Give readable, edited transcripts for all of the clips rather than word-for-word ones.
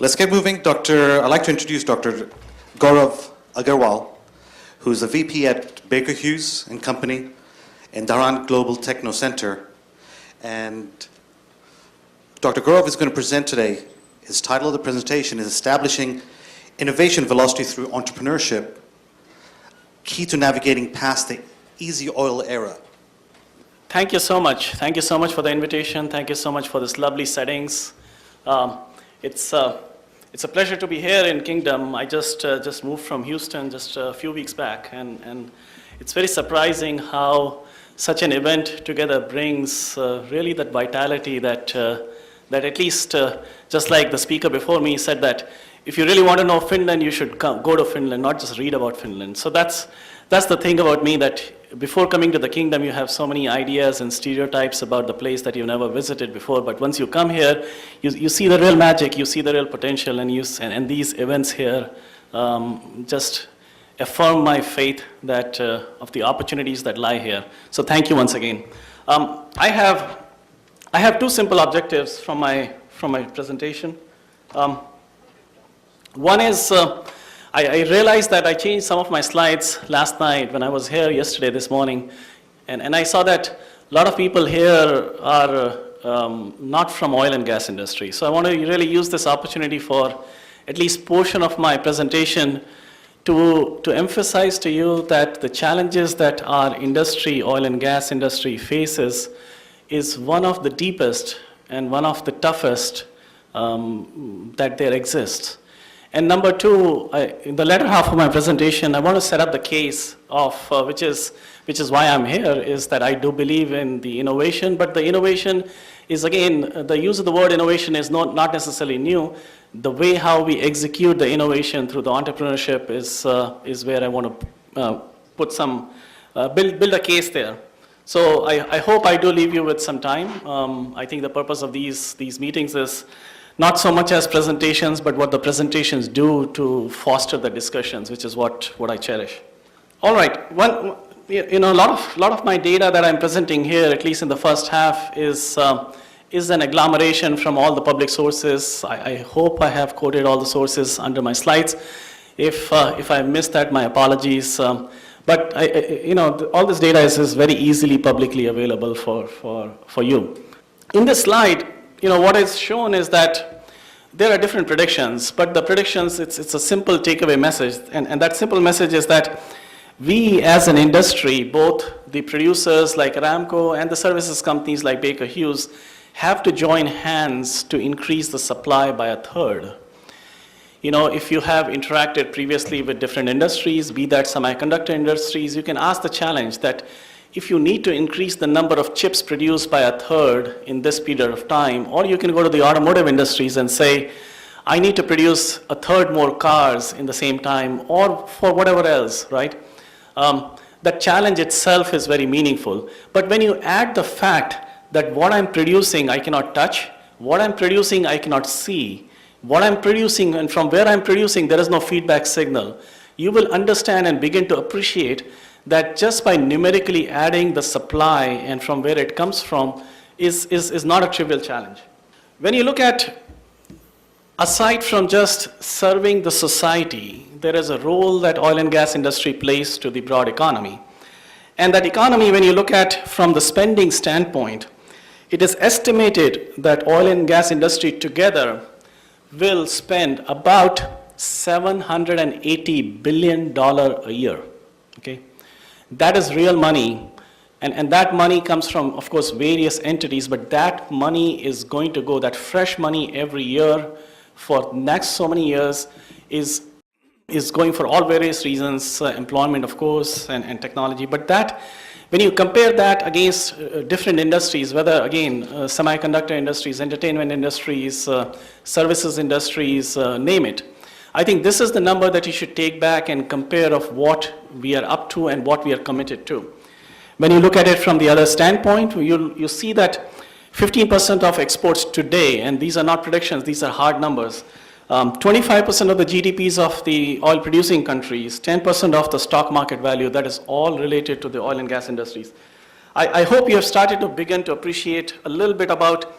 Let's get moving. I'd like to introduce Dr. Gaurav Agrawal, who's a VP at Baker-Hughes and Company in Dhahran Global Techno Center. And Dr. Gaurav is going to present today. His title of the presentation is Establishing Innovation Velocity Through Entrepreneurship, Key to Navigating Past the Easy Oil Era. Thank you so much. Thank you so much for the invitation. Thank you so much for this lovely settings. It's a pleasure to be here in Kingdom. I just moved from Houston just a few weeks back, and it's very surprising how such an event together brings really that vitality that at least, just like the speaker before me said, that if you really want to know Finland, you should go to Finland, not just read about Finland. So that's the thing about me, that before coming to the Kingdom, you have so many ideas and stereotypes about the place that you've never visited before. But once you come here, you see the real magic, you see the real potential, and these events here just affirm my faith that of the opportunities that lie here. So thank you once again. I have two simple objectives from my presentation. One is, I realized that I changed some of my slides last night when I was here yesterday, this morning, and I saw that a lot of people here are not from oil and gas industry. So I want to really use this opportunity for at least portion of my presentation to emphasize to you that the challenges that our industry, oil and gas industry, faces is one of the deepest and one of the toughest that there exists. And number two, in the latter half of my presentation, I want to set up the case of, which is why I'm here, is that I do believe in the innovation, but the innovation is, again, the use of the word innovation is not necessarily new. The way how we execute the innovation through the entrepreneurship is where I want to put some, build a case there. So I hope I do leave you with some time. I think the purpose of these meetings is not so much as presentations, but what the presentations do to foster the discussions, which is what I cherish. All right, a lot of my data that I'm presenting here, at least in the first half, is an agglomeration from all the public sources. I hope I have quoted all the sources under my slides. If I missed that, my apologies. But all this data is very easily publicly available for you. In this slide, what is shown is that there are different predictions, but the predictions, it's a simple takeaway message, and that simple message is that we as an industry, both the producers like Aramco and the services companies like Baker-Hughes, have to join hands to increase the supply by 1/3. If you have interacted previously with different industries, be that semiconductor industries, you can ask the challenge that if you need to increase the number of chips produced by 1/3 in this period of time, or you can go to the automotive industries and say, I need to produce 1/3 more cars in the same time, or for whatever else, right? That challenge itself is very meaningful. But when you add the fact that what I'm producing I cannot touch, what I'm producing I cannot see, what I'm producing and from where I'm producing there is no feedback signal, you will understand and begin to appreciate that just by numerically adding the supply and from where it comes from is not a trivial challenge. When you look at, aside from just serving the society, there is a role that oil and gas industry plays to the broad economy. And that economy, when you look at from the spending standpoint, it is estimated that oil and gas industry together will spend about $780 billion a year, okay? That is real money, and that money comes from, of course, various entities, but that money is going to go, that fresh money every year for next so many years is going for all various reasons, employment, of course, and technology. But that, when you compare that against different industries, whether, again, semiconductor industries, entertainment industries, services industries, name it, I think this is the number that you should take back and compare of what we are up to and what we are committed to. When you look at it from the other standpoint, you see that 15% of exports today, and these are not predictions, these are hard numbers, 25% of the GDPs of the oil producing countries, 10% of the stock market value, that is all related to the oil and gas industries. I hope you have started to begin to appreciate a little bit about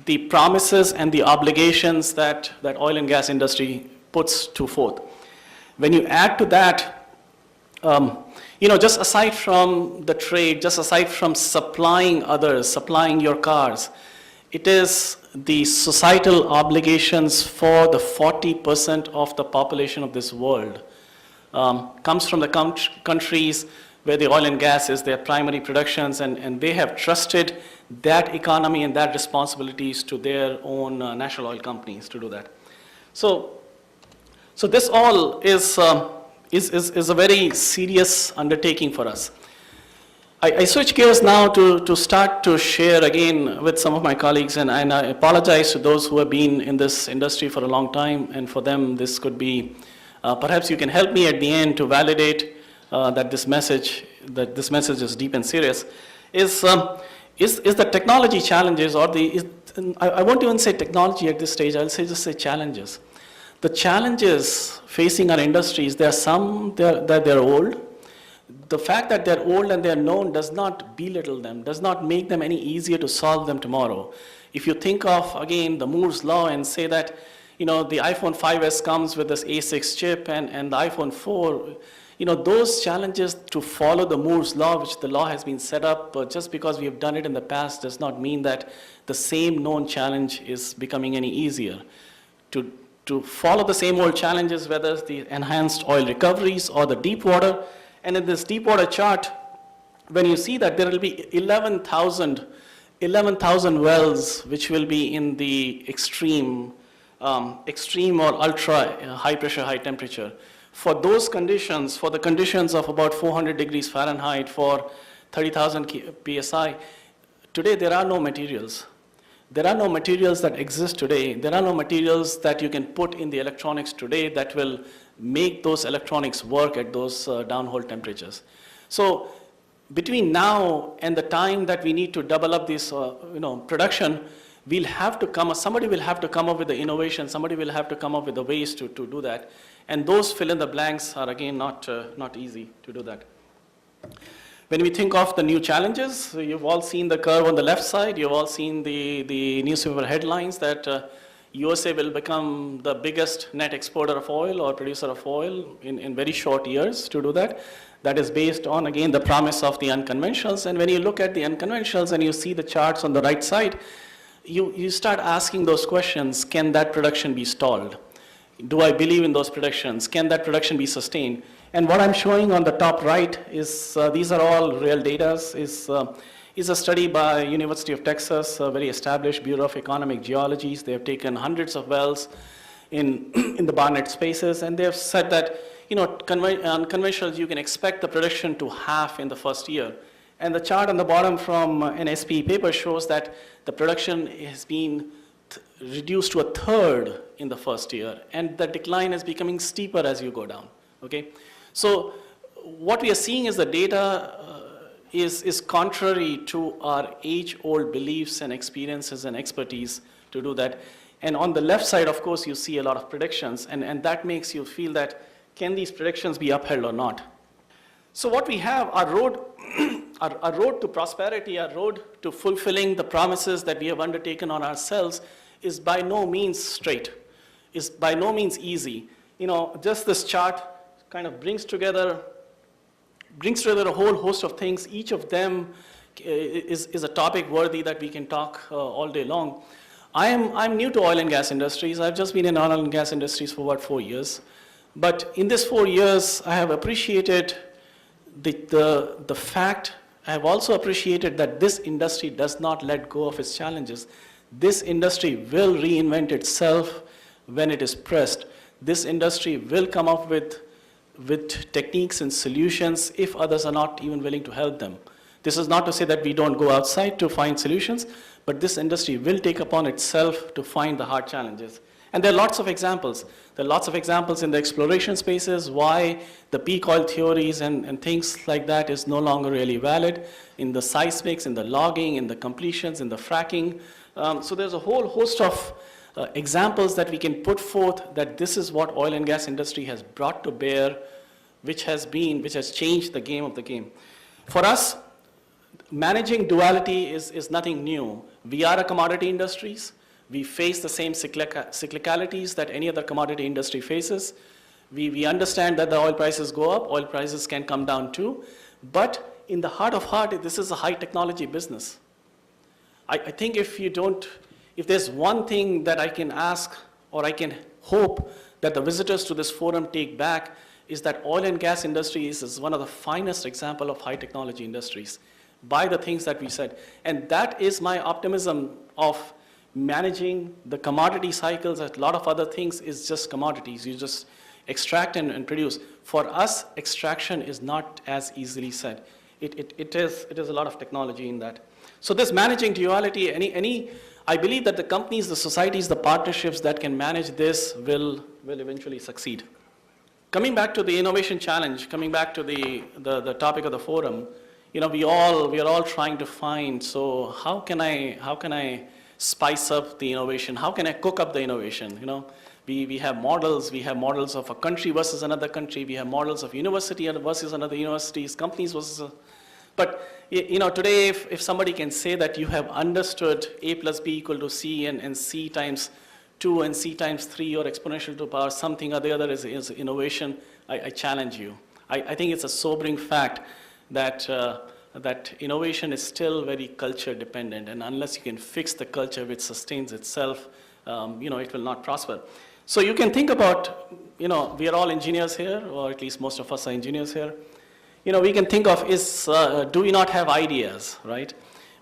the promises and the obligations that oil and gas industry puts to forth. When you add to that, just aside from the trade, just aside from supplying others, supplying your cars, it is the societal obligations for the 40% of the population of this world. Comes from the countries where the oil and gas is their primary productions, and they have trusted that economy and that responsibilities to their own national oil companies to do that. So this all is a very serious undertaking for us. I switch gears now to start to share again with some of my colleagues, and I apologize to those who have been in this industry for a long time, and for them this could be, perhaps you can help me at the end to validate that this message is deep and serious, is the technology challenges, or I won't even say technology at this stage, I'll just say challenges. The challenges facing our industries, there are some that they're old. The fact that they're old and they're known does not belittle them, does not make them any easier to solve them tomorrow. If you think of, again, the Moore's law and say that, the iPhone 5S comes with this A6 chip and the iPhone 4, those challenges to follow the Moore's law, which the law has been set up, but just because we have done it in the past does not mean that the same known challenge is becoming any easier. To follow the same old challenges, whether it's the enhanced oil recoveries or the deep water. And in this deep water chart, when you see that there will be 11,000 wells which will be in the extreme or ultra high pressure, high temperature. For those conditions, for the conditions of about 400 degrees Fahrenheit for 30,000 PSI, today there are no materials. There are no materials that exist today. There are no materials that you can put in the electronics today that will make those electronics work at those downhole temperatures. So between now and the time that we need to double up this production, somebody will have to come up with the innovation, somebody will have to come up with the ways to do that. And those fill in the blanks are again not easy to do that. When we think of the new challenges, you've all seen the curve on the left side. You've all seen the newspaper headlines that USA will become the biggest net exporter of oil or producer of oil in very short years to do that. That is based on, again, the promise of the unconventionals. And when you look at the unconventionals and you see the charts on the right side, you start asking those questions. Can that production be stalled? Do I believe in those predictions? Can that production be sustained? And what I'm showing on the top right is, these are all real data, is a study by University of Texas, a very established Bureau of Economic Geologies. They have taken hundreds of wells in the Barnett spaces, and they have said that, unconventionals, you can expect the production to half in the first year. And the chart on the bottom from an SPE paper shows that the production has been reduced to a third in the first year, and the decline is becoming steeper as you go down, okay? So what we are seeing is the data is contrary to our age-old beliefs and experiences and expertise to do that. And on the left side, of course, you see a lot of predictions, and that makes you feel that, can these predictions be upheld or not? So what we have, our road, our road to prosperity, our road to fulfilling the promises that we have undertaken on ourselves is by no means straight, is by no means easy. Just this chart kind of brings together a whole host of things. Each of them is a topic worthy that we can talk all day long. I'm new to oil and gas industries. I've just been in oil and gas industries for about 4 years. But in this 4 years, I have appreciated the fact, I have also appreciated that this industry does not let go of its challenges. This industry will reinvent itself when it is pressed. This industry will come up with techniques and solutions if others are not even willing to help them. This is not to say that we don't go outside to find solutions, but this industry will take upon itself to find the hard challenges. And there are lots of examples. There are lots of examples in the exploration spaces why the peak oil theories and things like that is no longer really valid, in the seismics, in the logging, in the completions, in the fracking. So there's a whole host of examples that we can put forth that this is what oil and gas industry has brought to bear, which has changed the game of the game. For us, managing duality is nothing new. We are a commodity industries. We face the same cyclicalities that any other commodity industry faces. We understand that the oil prices go up, oil prices can come down too. But in the heart of heart, this is a high technology business. I think if there's one thing that I can ask or I can hope that the visitors to this forum take back is that oil and gas industries is one of the finest example of high technology industries by the things that we said. And that is my optimism of managing the commodity cycles. A lot of other things is just commodities. You just extract and produce. For us, extraction is not as easily said. It is a lot of technology in that. So this managing duality, I believe that the companies, the societies, the partnerships that can manage this will eventually succeed. Coming back to the innovation challenge, coming back to the topic of the forum, we are all trying to find, so how can I spice up the innovation? How can I cook up the innovation? We have models of a country versus another country. We have models of university versus another universities, companies versus. But today, if somebody can say that you have understood A plus B equal to C and C times 2 and C times 3 or exponential to power something or the other is innovation, I challenge you. I think it's a sobering fact that innovation is still very culture dependent, and unless you can fix the culture which sustains itself, it will not prosper. So you can think about, we are all engineers here, or at least most of us are engineers here. We can think of do we not have ideas, right?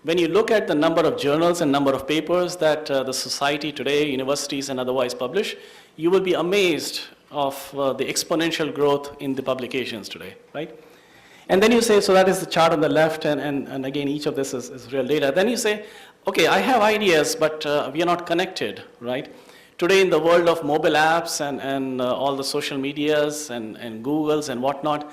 When you look at the number of journals and number of papers that the society today, universities and otherwise publish, you will be amazed of the exponential growth in the publications today, right? And then you say, so that is the chart on the left, and again, each of this is real data. Then you say, okay, I have ideas, but we are not connected, right? Today in the world of mobile apps and all the social medias and Googles and whatnot,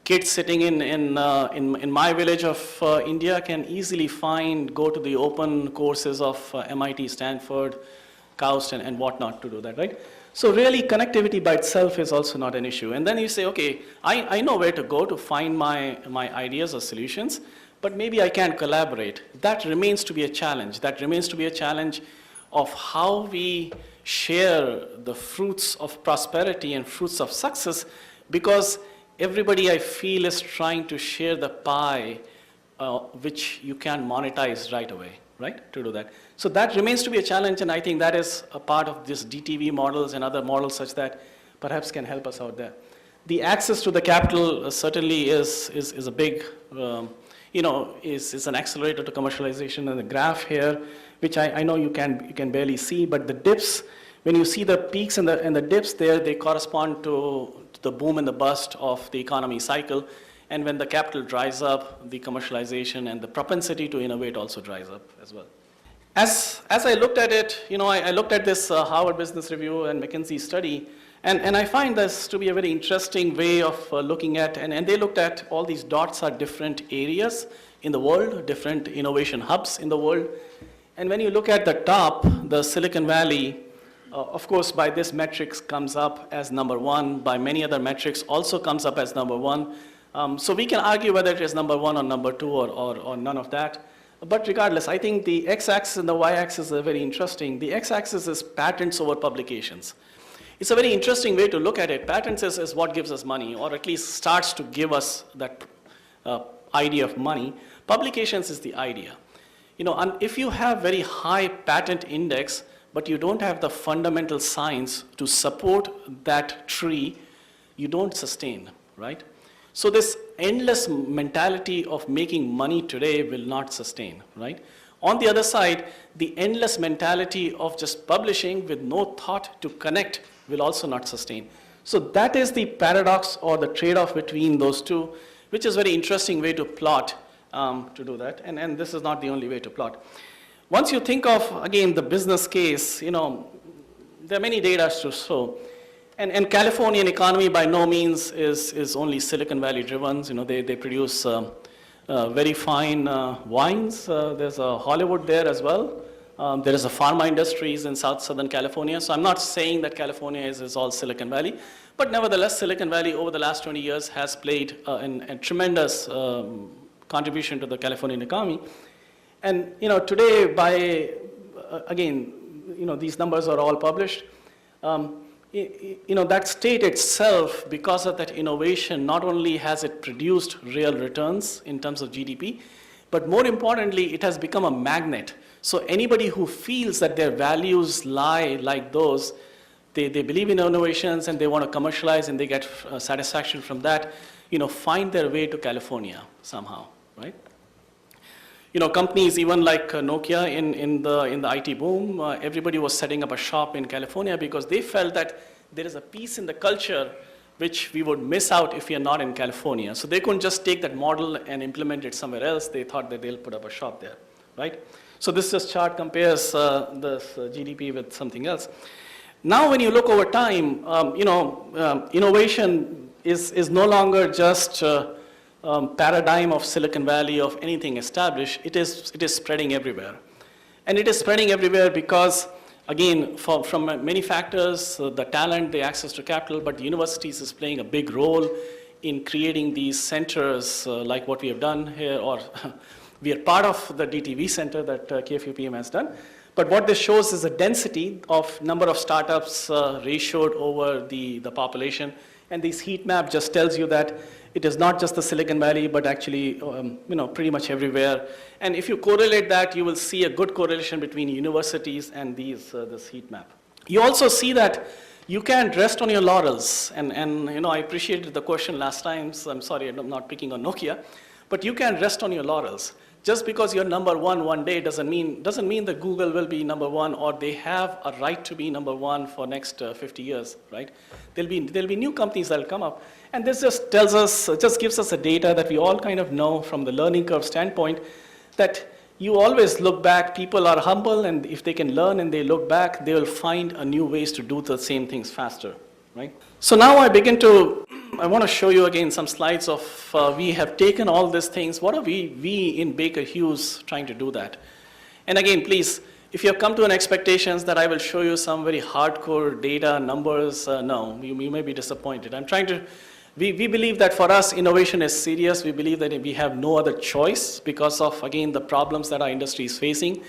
kids sitting in my village of India can easily go to the open courses of MIT, Stanford, KAUST and whatnot to do that, right? So really connectivity by itself is also not an issue. And then you say, okay, I know where to go to find my ideas or solutions, but maybe I can't collaborate. That remains to be a challenge. That remains to be a challenge of how we share the fruits of prosperity and fruits of success, because everybody I feel is trying to share the pie which you can monetize right away, right, to do that. So that remains to be a challenge, and I think that is a part of this DTV models and other models such that perhaps can help us out there. The access to the capital certainly is a big, is an accelerator to commercialization, and the graph here, which I know you can barely see, but the dips, when you see the peaks and the dips there, they correspond to the boom and the bust of the economy cycle. And when the capital dries up, the commercialization and the propensity to innovate also dries up as well. As I looked at it, I looked at this Harvard Business Review and McKinsey study, and I find this to be a very interesting way of looking at, and they looked at all these dots are different areas in the world, different innovation hubs in the world. And when you look at the top, the Silicon Valley, of course, by this metrics comes up as number 1, by many other metrics also comes up as number 1. So we can argue whether it is number 1 or number 2 or none of that. But regardless, I think the x-axis and the y-axis are very interesting. The x-axis is patents over publications. It's a very interesting way to look at it. Patents is what gives us money, or at least starts to give us that idea of money. Publications is the idea. And if you have very high patent index, but you don't have the fundamental science to support that tree, you don't sustain, right? So this endless mentality of making money today will not sustain, right? On the other side, the endless mentality of just publishing with no thought to connect will also not sustain. So that is the paradox or the trade-off between those two, which is a very interesting way to plot to do that. And this is not the only way to plot. Once you think of, again, the business case, there are many data to show. And Californian economy by no means is only Silicon Valley driven. They produce very fine wines. There's a Hollywood there as well. There is a pharma industries in Southern California. So I'm not saying that California is all Silicon Valley, but nevertheless, Silicon Valley over the last 20 years has played a tremendous contribution to the Californian economy. And today, again, these numbers are all published. That state itself, because of that innovation, not only has it produced real returns in terms of GDP, but more importantly, it has become a magnet. So anybody who feels that their values lie like those, they believe in innovations and they want to commercialize and they get satisfaction from that, find their way to California somehow, right? Companies even like Nokia in the IT boom, everybody was setting up a shop in California because they felt that there is a piece in the culture which we would miss out if we are not in California. So they couldn't just take that model and implement it somewhere else. They thought that they'll put up a shop there, right? So this chart compares this GDP with something else. Now when you look over time, innovation is no longer just paradigm of Silicon Valley of anything established. It is spreading everywhere. And it is spreading everywhere because, again, from many factors, the talent, the access to capital, but the universities is playing a big role in creating these centers like what we have done here, or we are part of the DTV center that KFUPM has done. But what this shows is the density of number of startups ratioed over the population. And this heat map just tells you that it is not just the Silicon Valley, but actually, pretty much everywhere. And if you correlate that, you will see a good correlation between universities and this heat map. You also see that you can't rest on your laurels. And I appreciated the question last time, so I'm sorry I'm not picking on Nokia, but you can't rest on your laurels. Just because you're number one day doesn't mean that Google will be number one, or they have a right to be number one for next 50 years, right? There'll be new companies that'll come up. And this just tells us, just gives us a data that we all kind of know from the learning curve standpoint, that you always look back, people are humble, and if they can learn and they look back, they will find a new ways to do the same things faster, right? So now I want to show you again some slides of, we have taken all these things. What are we in Baker-Hughes trying to do that? And again, please, if you have come to an expectations that I will show you some very hardcore data, numbers, no, you may be disappointed. We believe that for us, innovation is serious. We believe that we have no other choice because of, again, the problems that our industry is facing.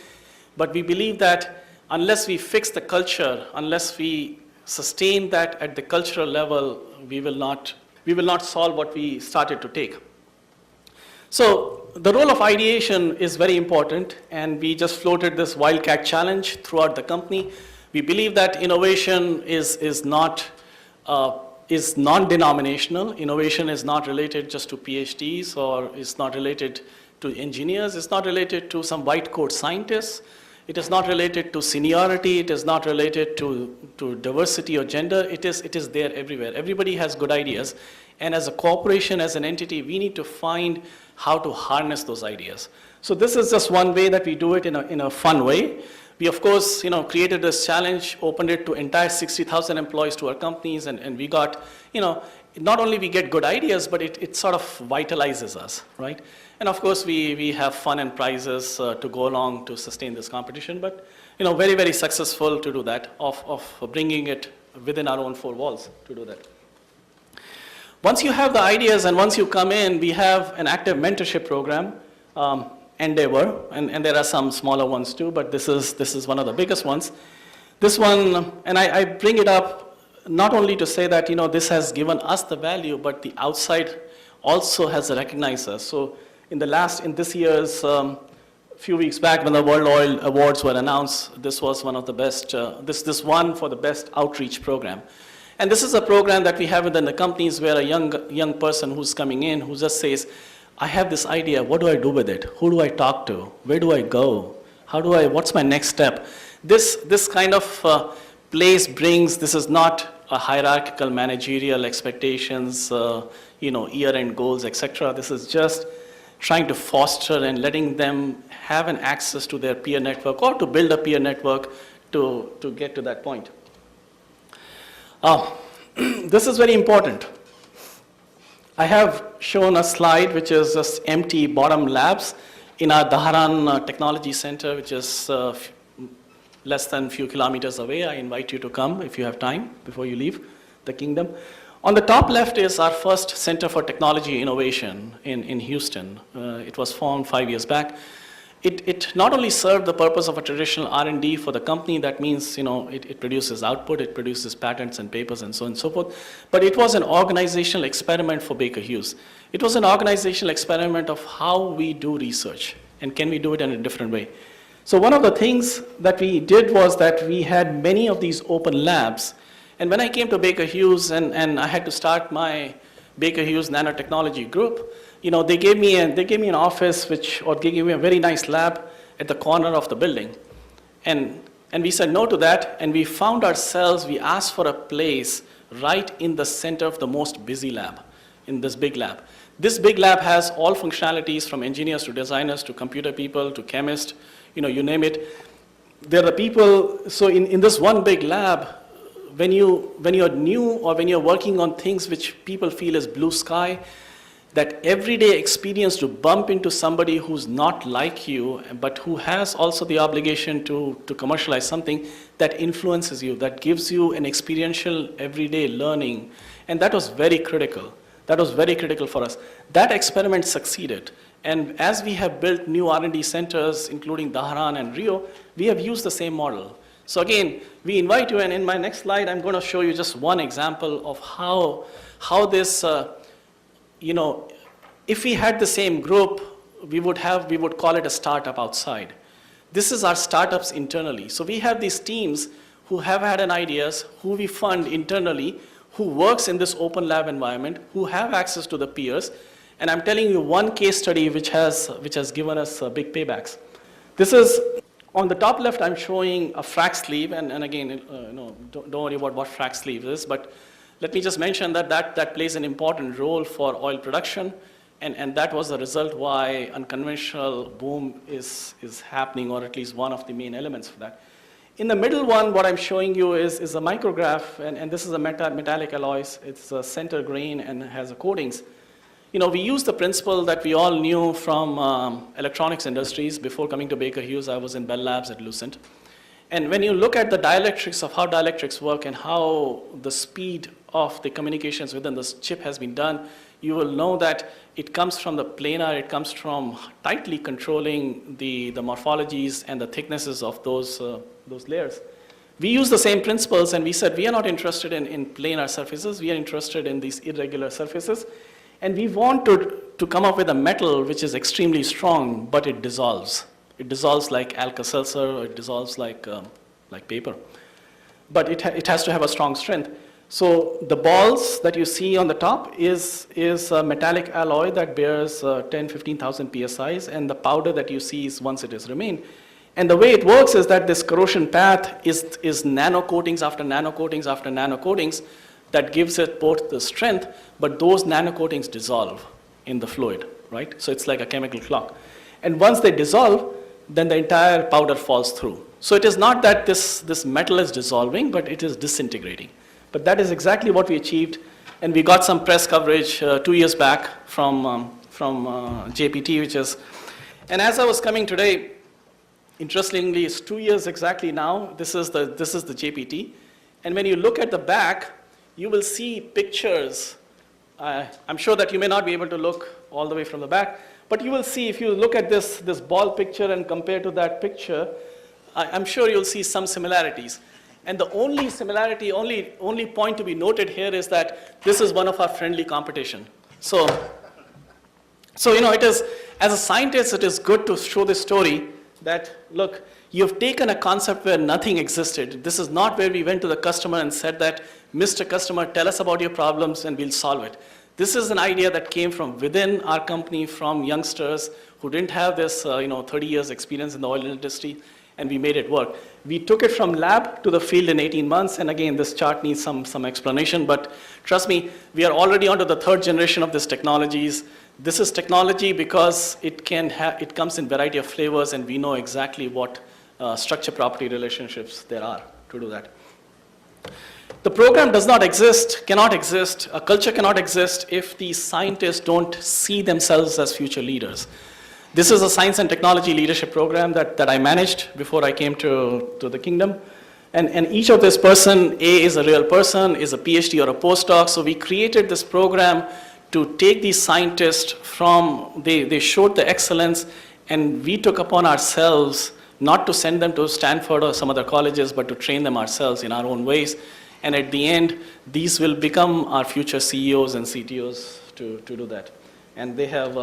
But we believe that unless we fix the culture, unless we sustain that at the cultural level, we will not solve what we started to take. So the role of ideation is very important, and we just floated this Wildcat Challenge throughout the company. We believe that innovation is non-denominational. Innovation is not related just to PhDs, or it's not related to engineers. It's not related to some white coat scientists. It is not related to seniority. It is not related to diversity or gender. It is there everywhere. Everybody has good ideas. And as a corporation, as an entity, we need to find how to harness those ideas. So this is just one way that we do it in a fun way. We, of course, created this challenge, opened it to entire 60,000 employees to our companies, and we got, not only we get good ideas, but it sort of vitalizes us, right? And of course, we have fun and prizes to go along to sustain this competition, but very, very successful to do that, of bringing it within our own four walls to do that. Once you have the ideas and once you come in, we have an active mentorship program, Endeavor, and there are some smaller ones too, but this is one of the biggest ones. This one, and I bring it up not only to say that this has given us the value, but the outside also has recognized us. So in this year's few weeks back when the World Oil Awards were announced, this was one of the best, this won for the best outreach program. And this is a program that we have within the companies where a young person who's coming in who just says, I have this idea, what do I do with it? Who do I talk to? Where do I go? What's my next step? This kind of place brings, this is not a hierarchical managerial expectations, year-end goals, etc. This is just trying to foster and letting them have an access to their peer network or to build a peer network to get to that point. This is very important. I have shown a slide which is just empty bottom labs in our Dhahran Technology Center, which is less than a few kilometers away. I invite you to come if you have time before you leave the kingdom. On the top left is our first Center for Technology Innovation in Houston. It was formed 5 years back. It not only served the purpose of a traditional R&D for the company, that means it produces output, it produces patents and papers and so on and so forth, but it was an organizational experiment for Baker-Hughes. It was an organizational experiment of how we do research and can we do it in a different way. So one of the things that we did was that we had many of these open labs. And when I came to Baker-Hughes and I had to start my Baker-Hughes nanotechnology group, they gave me an office or they gave me a very nice lab at the corner of the building. And we said no to that, and we found ourselves, we asked for a place right in the center of the most busy lab, in this big lab. This big lab has all functionalities from engineers to designers to computer people to chemists, you name it. There are people, so in this one big lab, when you're new or when you're working on things which people feel is blue sky, that everyday experience to bump into somebody who's not like you, but who has also the obligation to commercialize something that influences you, that gives you an experiential everyday learning. And that was very critical. That was very critical for us. That experiment succeeded. And as we have built new R&D centers, including Dhahran and Rio, we have used the same model. So again, we invite you, and in my next slide, I'm going to show you just one example of how this, if we had the same group, we would call it a startup outside. This is our startups internally. So we have these teams who have had an ideas, who we fund internally, who works in this open lab environment, who have access to the peers. And I'm telling you one case study which has given us big paybacks. This is, on the top left, I'm showing a frac sleeve, and again, don't worry about what frac sleeve is, but let me just mention that plays an important role for oil production, and that was the result why unconventional boom is happening, or at least one of the main elements for that. In the middle one, what I'm showing you is a micrograph, and this is a metallic alloys. It's a center grain and has a coatings. We use the principle that we all knew from electronics industries. Before coming to Baker-Hughes, I was in Bell Labs at Lucent. And when you look at the dielectrics of how dielectrics work and how the speed of the communications within this chip has been done, you will know that it comes from the planar, it comes from tightly controlling the morphologies and the thicknesses of those layers. We use the same principles, and we said we are not interested in planar surfaces, we are interested in these irregular surfaces. And we want to come up with a metal which is extremely strong, but it dissolves. It dissolves like Alka-Seltzer, or it dissolves like paper. But it has to have a strong strength. So the balls that you see on the top is a metallic alloy that bears 15,000 psi's, and the powder that you see is once it is remained. And the way it works is that this corrosion path is nano coatings after nano coatings after nano coatings that gives it both the strength, but those nano coatings dissolve in the fluid, right? So it's like a chemical clock. And once they dissolve, then the entire powder falls through. So it is not that this metal is dissolving, but it is disintegrating. But that is exactly what we achieved, and we got some press coverage 2 years back from JPT, which is, and as I was coming today, interestingly, it's 2 years exactly now. This is the JPT, and when you look at the back, you will see pictures. I'm sure that you may not be able to look all the way from the back, but you will see, if you look at this ball picture and compare to that picture, I'm sure you'll see some similarities. And the only similarity, only point to be noted here is that this is one of our friendly competition. So it is, as a scientist, it is good to show this story that, look, you've taken a concept where nothing existed. This is not where we went to the customer and said that, Mr. Customer, tell us about your problems and we'll solve it. This is an idea that came from within our company, from youngsters who didn't have this 30 years experience in the oil industry, and we made it work. We took it from lab to the field in 18 months, and again, this chart needs some explanation, but trust me, we are already onto the third generation of these technologies. This is technology because it comes in variety of flavors, and we know exactly what structure property relationships there are to do that. The program does not exist, cannot exist, a culture cannot exist if the scientists don't see themselves as future leaders. This is a science and technology leadership program that I managed before I came to the kingdom. And each of this person, A is a real person, is a PhD or a postdoc. So we created this program to take these scientists from, they showed the excellence, and we took upon ourselves not to send them to Stanford or some other colleges, but to train them ourselves in our own ways. And at the end, these will become our future CEOs and CTOs to do that. And they have,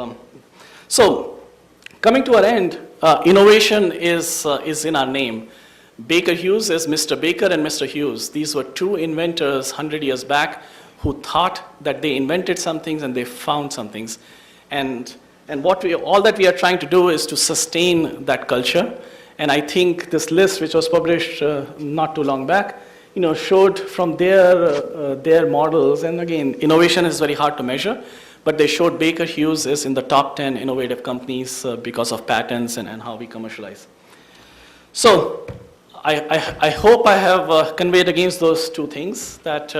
so coming to our end, innovation is in our name. Baker-Hughes is Mr. Baker and Mr. Hughes. These were two inventors 100 years back who thought that they invented some things and they found some things. And all that we are trying to do is to sustain that culture. And I think this list, which was published not too long back, showed from their models, and again, innovation is very hard to measure, but they showed Baker-Hughes is in the top 10 innovative companies because of patents and how we commercialize. So I hope I have conveyed against those two things, that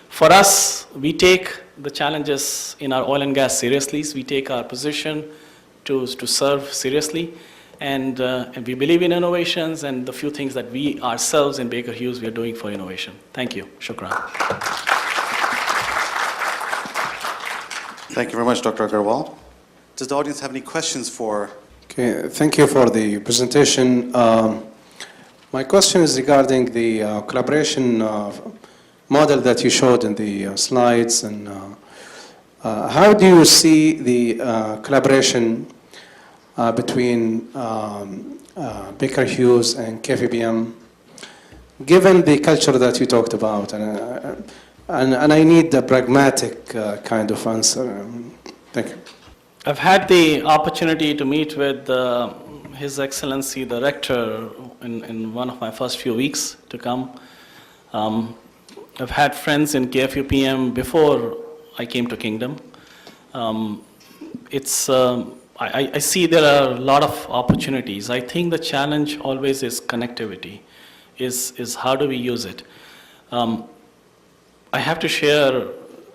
for us, we take the challenges in our oil and gas seriously. We take our position to serve seriously. And we believe in innovations and the few things that we ourselves in Baker-Hughes we are doing for innovation. Thank you. Shukran. Thank you very much, Dr. Agrawal. Does the audience have any questions for? Okay, thank you for the presentation. My question is regarding the collaboration model that you showed in the slides, and how do you see the collaboration between Baker-Hughes and KFUPM, given the culture that you talked about? And I need a pragmatic kind of answer. Thank you. I've had the opportunity to meet with His Excellency the Rector in one of my first few weeks to come. I've had friends in KFUPM before I came to Kingdom. I see there are a lot of opportunities. I think the challenge always is connectivity, is how do we use it. I have to share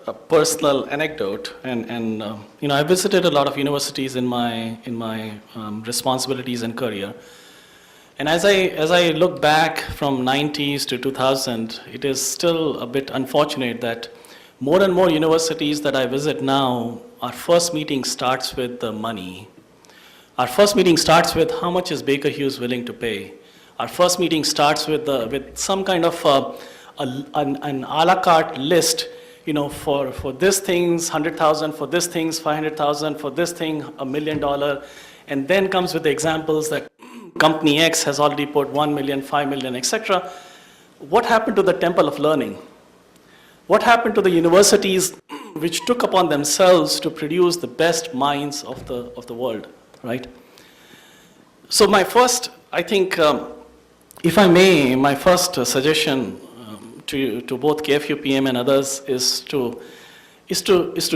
a personal anecdote, and I visited a lot of universities in my responsibilities and career. And as I look back from 90s to 2000, it is still a bit unfortunate that more and more universities that I visit now, our first meeting starts with the money. Our first meeting starts with how much is Baker-Hughes willing to pay. Our first meeting starts with some kind of an a la carte list, for this things, 100,000, for this things, 500,000, for this thing, $1 million. And then comes with the examples that company X has already put 1 million, 5 million, etc. What happened to the temple of learning? What happened to the universities which took upon themselves to produce the best minds of the world, right? So my first, I think, if I may, my first suggestion to both KFUPM and others is to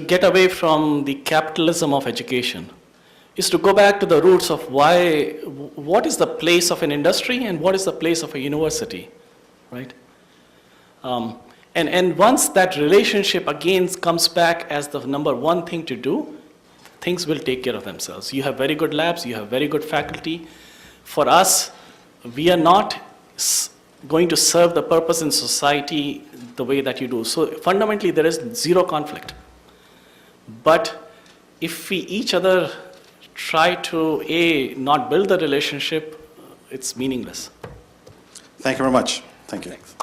get away from the capitalism of education, is to go back to the roots of what is the place of an industry and what is the place of a university, right? And once that relationship again comes back as the number one thing to do, things will take care of themselves. You have very good labs, you have very good faculty. For us, we are not going to serve the purpose in society the way that you do. So fundamentally, there is zero conflict. But if we each other try to, not build the relationship, it's meaningless. Thank you very much. Thank you. Thanks.